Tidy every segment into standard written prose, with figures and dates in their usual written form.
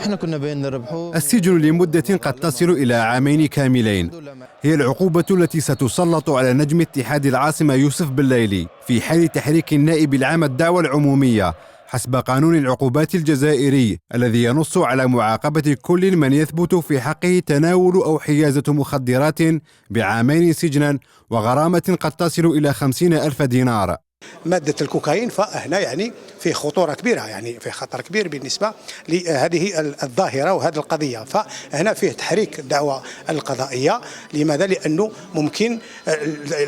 احنا كنا باين نربحوا. السجن لمدة قد تصل إلى عامين كاملين هي العقوبة التي ستسلط على نجم اتحاد العاصمة يوسف بالليلي في حال تحريك النائب العام الدعوى العمومية حسب قانون العقوبات الجزائري الذي ينص على معاقبة كل من يثبت في حقه تناول أو حيازة مخدرات بعامين سجنا وغرامة قد تصل إلى 50,000 دينار. مادة الكوكايين فهنا يعني في خطورة كبيرة، يعني في خطر كبير بالنسبة لهذه الظاهرة وهذه القضية. فهنا فيه تحريك الدعوة القضائية. لماذا؟ لأنه ممكن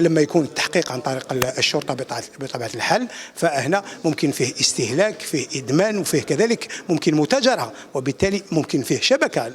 لما يكون التحقيق عن طريق الشرطة بطبيعة الحال فهنا ممكن فيه استهلاك، فيه إدمان، وفيه كذلك ممكن متاجرة، وبالتالي ممكن فيه شبكة.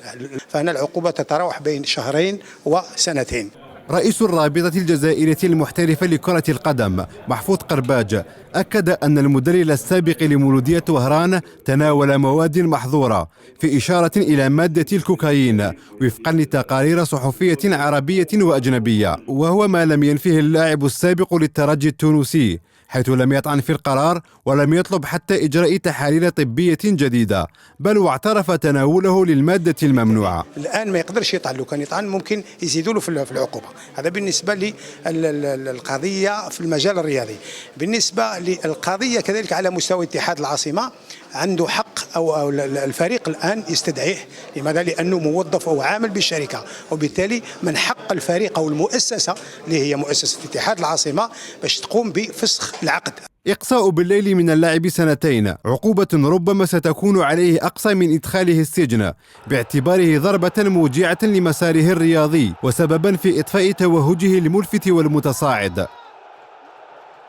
فهنا العقوبة تتراوح بين شهرين وسنتين. رئيس الرابطة الجزائرية المحترفة لكرة القدم محفوظ قرباج أكد أن المدلل السابق لمولودية وهران تناول مواد محظورة في إشارة إلى مادة الكوكايين وفقا لتقارير صحفية عربية وأجنبية، وهو ما لم ينفه اللاعب السابق للترجي التونسي حيث لم يطعن في القرار ولم يطلب حتى إجراء تحاليل طبية جديدة، بل واعترف تناوله للمادة الممنوعة. الآن ما يقدرش يطعن، لو كان يطعن ممكن يزيدوا له في العقوبة. هذا بالنسبة للقضية في المجال الرياضي. بالنسبة للقضية كذلك على مستوى اتحاد العاصمة عنده حق أو الفريق الآن يستدعيه. لماذا؟ لأنه موظف أو عامل بالشركة، وبالتالي من حق الفريق أو المؤسسة اللي هي مؤسسة اتحاد العاصمة باش تقوم بفسخ العقد. إقصاء بالليل من اللاعب 2 عقوبة ربما ستكون عليه أقصى من إدخاله السجن باعتباره ضربة موجعة لمساره الرياضي وسببا في إطفاء توهجه الملفت والمتصاعد.